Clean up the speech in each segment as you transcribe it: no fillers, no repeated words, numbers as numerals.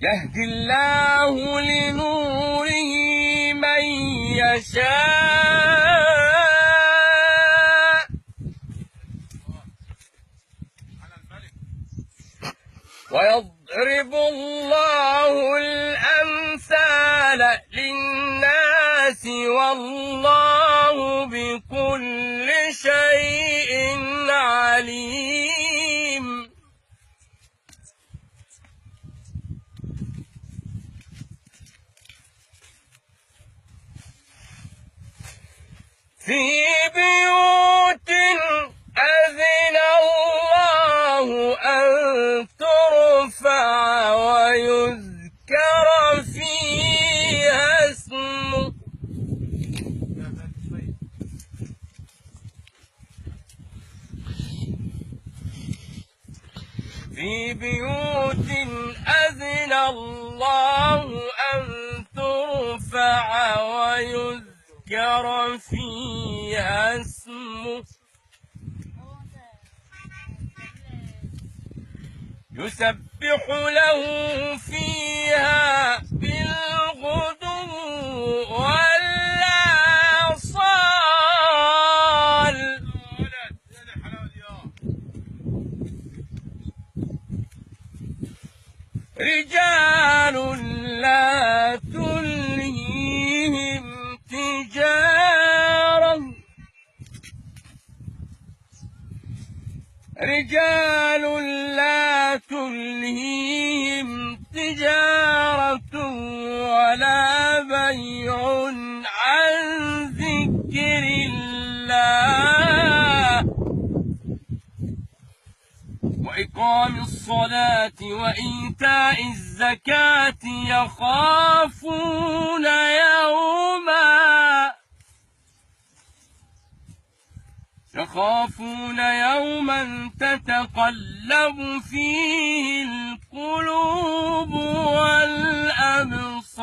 يهدي الله لنوره من يشاء ويضرب الله الأمثال للناس والله بكل شيء عليم. في بيوت أذن الله أن ترفع ويذكر فيها اسمه في بيوت أذن الله أن ترفع ويذكر فيها اسمه يسبح له فيها بالغدو والآصال. رجال لا تلهيهم تجارة رجال لا تلهيهم تجارة ولا بيع عن ذكر الله وإقام الصلاة وإيتاء الزكاة يخافون يوما تتقلب فيه القلوب والأبصار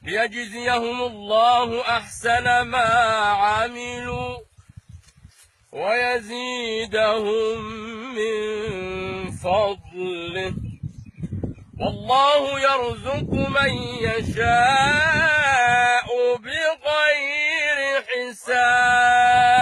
ليجزيهم الله أحسن ما عملوا ويزيدهم من فضله والله يرزق من يشاء بغير حساب.